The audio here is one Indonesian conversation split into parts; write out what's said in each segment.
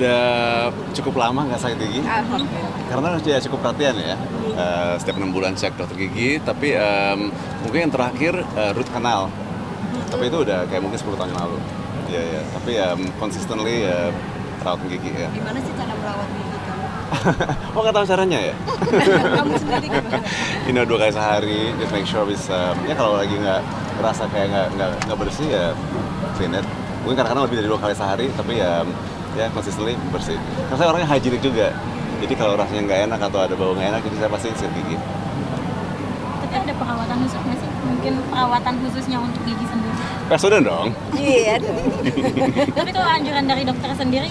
Udah cukup lama nggak sakit gigi, karena sudah cukup perhatian ya. Setiap 6 bulan cek dokter gigi, tapi mungkin yang terakhir root canal. Tapi itu udah kayak mungkin 10 tahun yang lalu. Iya, ya. Tapi consistently rawat gigi ya. Gimana sih cara merawat gigi kamu? Oh, nggak tahu caranya ya? Kamu sendiri gimana? 2 kali sehari, just make sure bisa. Ya kalau lagi nggak ngerasa kayak nggak bersih ya clean it. Mungkin kadang-kadang lebih dari 2 kali sehari, tapi ya consistently bersih. Karena saya orangnya hygienic juga. Jadi kalau rasanya nggak enak atau ada bau nggak enak, jadi saya pasti sikat gigi. Tapi ada perawatan khusus nggak sih? Mungkin perawatan khususnya untuk gigi sendiri. Pesodent dong. Iya. Tapi kalau anjuran dari dokter sendiri,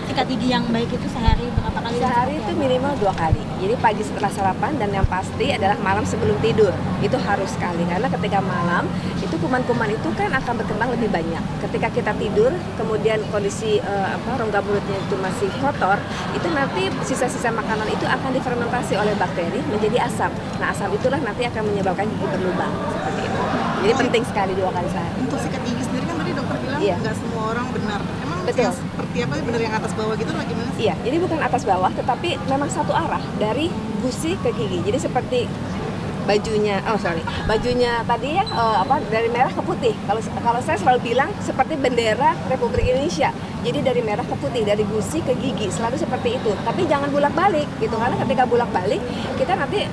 sikat gigi yang baik itu sehari berapa kali? Sehari itu minimal 2 kali. Jadi pagi setelah sarapan dan yang pasti adalah malam sebelum tidur. Itu harus sekali karena ketika malam itu kuman-kuman itu kan akan berkembang lebih banyak. Ketika kita tidur, kemudian kondisi rongga mulutnya itu masih kotor, itu nanti sisa-sisa makanan itu akan difermentasi oleh bakteri menjadi asam. Nah, asam itulah nanti akan menyebabkan gigi berlubang seperti itu. Jadi penting sekali 2 kali sehari. Untuk sikat gigi sendiri kan tadi dokter bilang Iya. nggak semua orang benar. Emang Betul. yang seperti apa benar yang atas bawah gitu lah gimana sih? Iya, jadi bukan atas bawah, tetapi memang satu arah dari gusi ke gigi. Jadi seperti bajunya tadi ya dari merah ke putih. Kalau saya selalu bilang seperti bendera Republik Indonesia. Jadi dari merah ke putih, dari gusi ke gigi, selalu seperti itu. Tapi jangan bolak-balik gitu, karena ketika bolak-balik kita nanti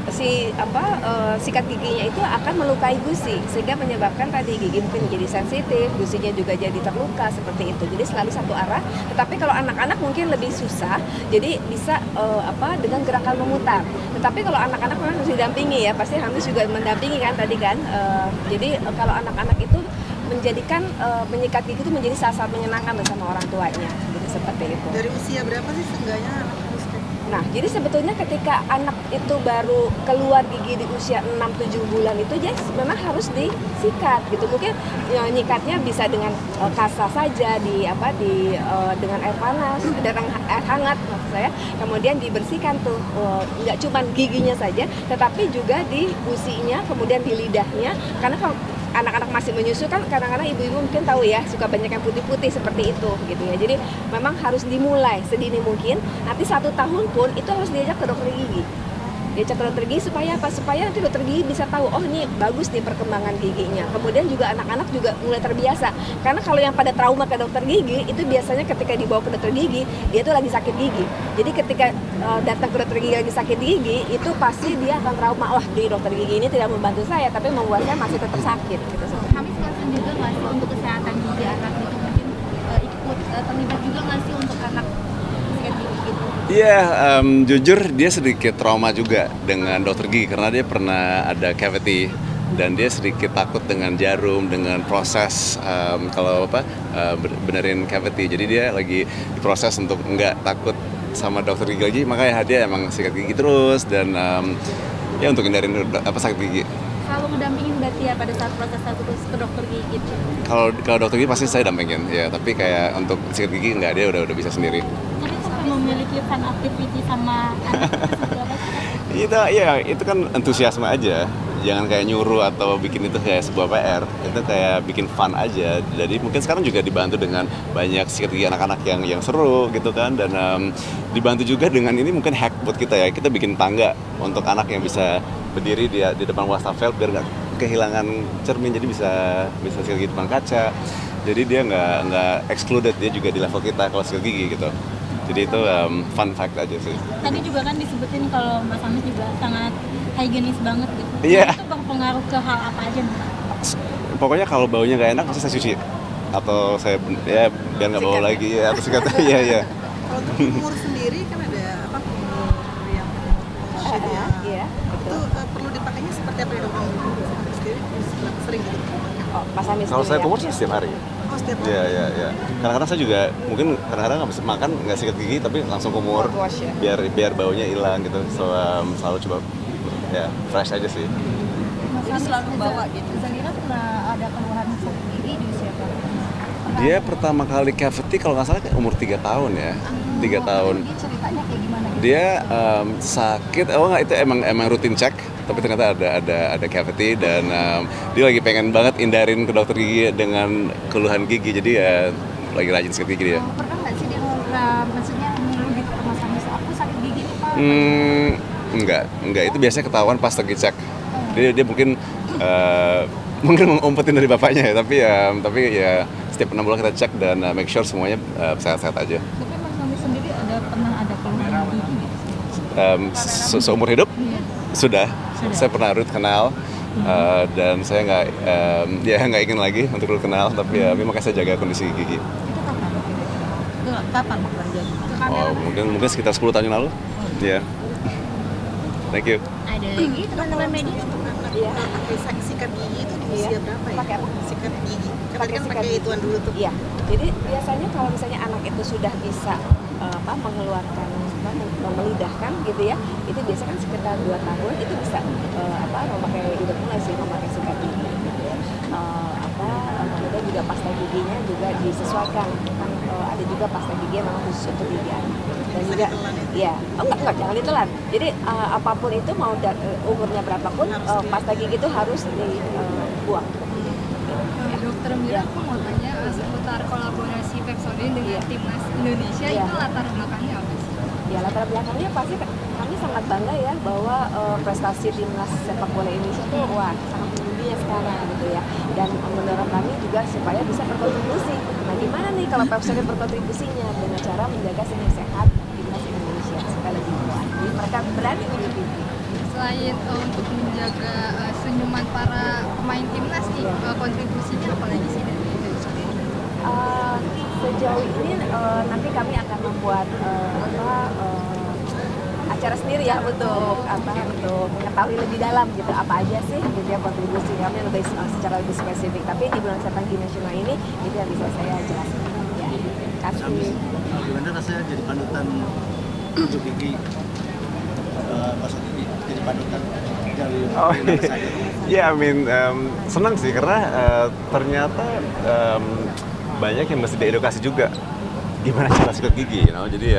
sikat giginya itu akan melukai gusi sehingga menyebabkan tadi gigi mungkin menjadi sensitif, gusinya juga jadi terluka seperti itu. Jadi selalu satu arah. Tetapi kalau anak-anak mungkin lebih susah, jadi bisa dengan gerakan memutar. Tetapi kalau anak-anak memang harus didampingi ya, pasti Hamis juga mendampingi kan tadi kan. Jadi kalau anak-anak itu menjadikan menyikat gigi itu menjadi saat-saat menyenangkan bersama orang tuanya, gitu seperti itu. Dari usia berapa sih seenggaknya anak harus sikat gigi? Nah, jadi sebetulnya ketika anak itu baru keluar gigi di usia 6-7 bulan itu jadi memang harus disikat gitu. Mungkin nyikatnya bisa dengan kasa saja dengan air panas dan air hangat maksud saya. Kemudian dibersihkan tuh nggak cuma giginya saja, tetapi juga di gusinya, kemudian di lidahnya. Karena kalau anak-anak masih menyusu kan kadang-kadang ibu-ibu mungkin tahu ya suka banyak yang putih-putih seperti itu gitu ya. Jadi memang harus dimulai sedini mungkin. Nanti 1 tahun pun itu harus diajak ke dokter gigi. Diajak ke dokter gigi supaya apa? Supaya nanti dokter gigi bisa tahu, oh ini bagus nih perkembangan giginya. Kemudian juga anak-anak juga mulai terbiasa. Karena kalau yang pada trauma ke dokter gigi itu biasanya ketika dibawa ke dokter gigi dia tuh lagi sakit gigi. Jadi ketika datang ke dokter gigi lagi sakit gigi itu pasti dia akan trauma. Wah, di dokter gigi ini tidak membantu saya tapi membuat saya masih tetap sakit gitu. Kami concern juga nggak sih untuk kesehatan gigi anak itu mungkin ikut terlibat juga nggak sih untuk anak sikat gigi gitu? Iya, jujur dia sedikit trauma juga dengan dokter gigi karena dia pernah ada cavity dan dia sedikit takut dengan jarum, dengan proses benerin cavity. Jadi dia lagi diproses untuk nggak takut sama dokter gigi lagi, makanya dia emang sikat gigi terus dan ya untuk hindarin sakit gigi. Kalau ngedampingin berarti ya pada saat proses terus ke dokter gigi gitu. Kalau dokter gigi pasti saya dampingin ya, tapi kayak untuk sikat gigi nggak, dia udah bisa sendiri. Tapi kalau memiliki fun activity sama anak itu seperti apa sih? Itu kan entusiasme aja. Jangan kayak nyuruh atau bikin itu kayak sebuah PR. Itu kayak bikin fun aja. Jadi mungkin sekarang juga dibantu dengan banyak sikat gigi anak-anak yang seru gitu kan. Dan dibantu juga dengan ini mungkin hack buat kita ya. Kita bikin tangga untuk anak yang bisa berdiri di depan wastafel biar nggak kehilangan cermin. Jadi bisa sikat gigi depan kaca. Jadi dia nggak excluded, dia juga di level kita kalau sikat gigi gitu. Jadi itu fun fact aja sih. Tadi juga kan disebutin kalau Mas Hamis juga sangat higienis banget gitu. Iya. Itu berpengaruh ke hal apa aja nih? Pokoknya kalau baunya nggak enak pasti saya cuci atau saya biar nggak bau lagi ya, atau sikat. Iya. Kalau untuk kumur sendiri kan ada kumur yang shade-nya. Iya, Itu perlu dipakainya seperti apa ya dokter? Sendiri berapa sering gitu? Oh, Mas Hamis Kalau dulu saya ya. kumur sih setiap hari. Oh, setiap hari? Iya. Kadang-kadang saya juga mungkin kadang-kadang nggak bisa makan, nggak sikat gigi tapi langsung kumur Wash ya. biar baunya hilang gitu. So selalu coba ya fresh aja sih. Jadi selalu bawa gitu. Zahira pernah ada keluhan sakit gigi di usia berapa? Dia pertama kali cavity kalau nggak salah umur 3 tahun ya. 3 tahun. Jadi ceritanya kayak gimana gitu? Dia sakit, nggak, itu emang rutin cek, tapi ternyata ada cavity dan dia lagi pengen banget hindarin ke dokter gigi dengan keluhan gigi, jadi ya lagi rajin sikat gigi dia. Pernah nggak sih dia maksudnya ngeluh gitu ke Mas Hamis, aku sakit gigi nih Pak. Enggak. Itu biasanya ketahuan pas lagi cek. Dia mungkin mungkin mengumpetin dari bapaknya ya, tapi ya setiap 6 bulan kita cek dan make sure semuanya sehat-sehat aja. Tapi Mas Hamis sendiri pernah ada keluhan gigi nggak? Seumur hidup sudah. Saya pernah root canal dan saya nggak ingin lagi untuk root canal, tapi ya makanya saya jaga kondisi gigi. Itu kapan? Itu kapan Pak terjadi? Oh, mungkin sekitar 10 tahun yang lalu. Ya. Thank you. Ada lagi teman-teman media? Iya. Pakai sikat gigi itu di usia berapa ya? Pakai apa? Sikat gigi. Kan Pakai kan sikat pakai gigi. ituan dulu tuh. Iya. Jadi biasanya kalau misalnya anak itu sudah bisa mengeluarkan melidahkan gitu ya, itu biasanya kan sekitar 2 tahun itu bisa memakai udah mulai sih memakai sikat gigi gitu ya. Kemudian juga pasta giginya juga disesuaikan kan, ada juga pasta gigi yang memang khusus untuk gigi anak dan juga iya enggak jangan ditelan. Jadi apapun itu mau umurnya berapapun pasta gigi itu harus dibuang. Dokter Mira, aku mau tanya seputar kolaborasi Pepsodent dengan timnas Indonesia, Iya. itu latar belakangnya apa sih? Ya latar belakangnya pasti kami sangat bangga ya bahwa prestasi timnas sepak bola Indonesia itu wah sangat mendunia sekarang gitu ya, dan mendorong kami juga supaya bisa berkontribusi. Nah gimana nih kalau Pepsodent berkontribusinya dengan cara menjaga seni sehat timnas Indonesia supaya lebih kuat. Jadi mereka berani untuk itu. Selain untuk menjaga senyuman para pemain timnas nih, kontribusinya apa lagi sih dari Pepsodent? Sejauh ini nanti kami akan membuat acara sendiri ya untuk mengetahui lebih dalam gitu apa aja sih gitu ya kontribusi kami lebih secara lebih spesifik, tapi di bulan Sepak Gigi Nasional ini itu yang bisa saya jelaskan ya. Kasih. Gimana rasanya jadi panutan untuk gigi, maksud gigi jadi panutan dari Indonesia? Ya, senang sih karena ternyata banyak yang mesti diedukasi juga gimana cara sikat gigi, Jadi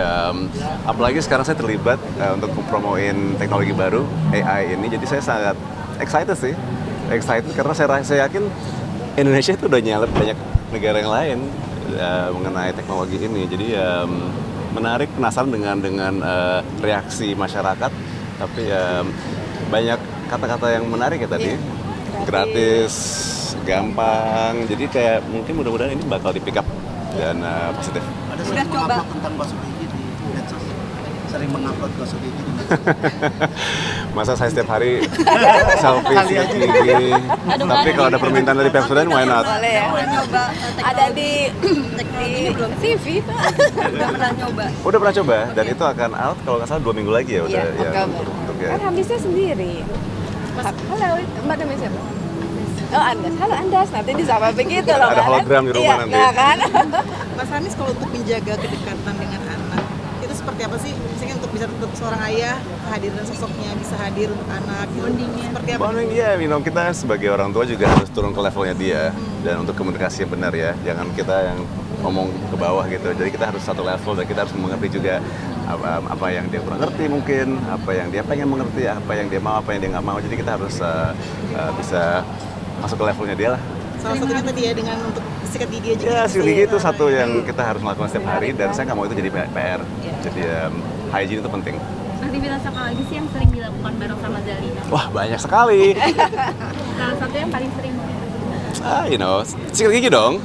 apalagi sekarang saya terlibat untuk mempromoin teknologi baru AI ini, jadi saya sangat excited karena saya yakin Indonesia itu udah nyalip banyak negara yang lain mengenai teknologi ini. Jadi menarik, penasaran dengan reaksi masyarakat, tapi banyak kata-kata yang menarik ya tadi. Gratis, gampang, jadi kayak mungkin mudah-mudahan ini bakal di pick up dan positif. Ada sering mengupload tentang gosok gigi di medsos, sering mengupload gosok gigi di medsos. Masa saya setiap hari selfie sikat gigi, tapi kalau ada permintaan dari Pepsodent, why not? Boleh ya. Coba Ada di TV Pak. udah pernah nyoba. Udah pernah coba dan itu akan out kalau nggak salah 2 minggu lagi ya udah Iya, ya Oktober. untuk ya. Kan habisnya sendiri. Halo, Mbak namanya siapa? Oh Andas, halo Andas, nanti disapa begitu loh. Ada kan? hologram di rumah Iya, nanti. nah kan? Mas Hamis kalau untuk menjaga kedekatan dengan anak itu seperti apa sih? Misalnya untuk bisa untuk seorang ayah kehadiran sosoknya bisa hadir untuk anak, bondingnya seperti apa? Bonding ya, kita sebagai orang tua juga harus turun ke levelnya dia dan untuk komunikasi yang benar ya, jangan kita yang ngomong ke bawah gitu. Jadi kita harus satu level dan kita harus mengerti juga apa yang dia kurang ngerti mungkin, apa yang dia pengen mengerti, apa yang dia mau, apa yang dia nggak mau. Jadi kita harus bisa masuk ke levelnya dia lah. Salah satunya tadi ya dengan untuk sikat gigi aja. Ya, sikat gitu gigi ya. itu satu yang kita harus lakukan setiap hari dan saya nggak mau itu jadi PR. Jadi hygiene itu penting. Aktivitas apa lagi sih yang sering dilakukan bareng sama Zalina? Wah, banyak sekali. Salah satu yang paling sering Sikat gigi dong,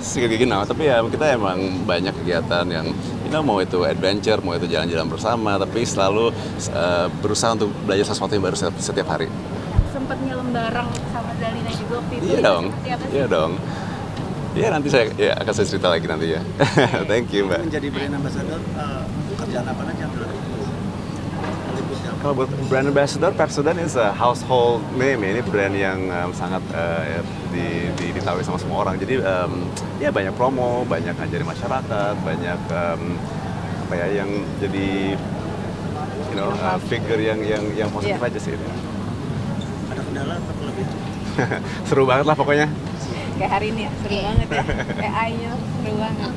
tapi ya kita emang banyak kegiatan yang, mau itu adventure, mau itu jalan-jalan bersama, tapi selalu berusaha untuk belajar sesuatu yang baru setiap hari. Sempet nyelem bareng sama Zalina juga waktu itu. Iya dong, Seperti apa sih? iya dong. Ya nanti akan saya cerita lagi nanti ya. Thank you Mbak. Menjadi brand ambassador, kerjaan apa aja yang dilakukan? Kalau buat brand ambassador, Pepsodent is a household name ya. Ini brand yang sangat ditahui sama semua orang. Jadi ya banyak promo, banyak ngajarin masyarakat, banyak yang jadi figure yang positif aja sih. Ada kendala atau lebih? Seru banget lah pokoknya. Kayak hari ini ya, seru banget ya. AI-nya seru banget.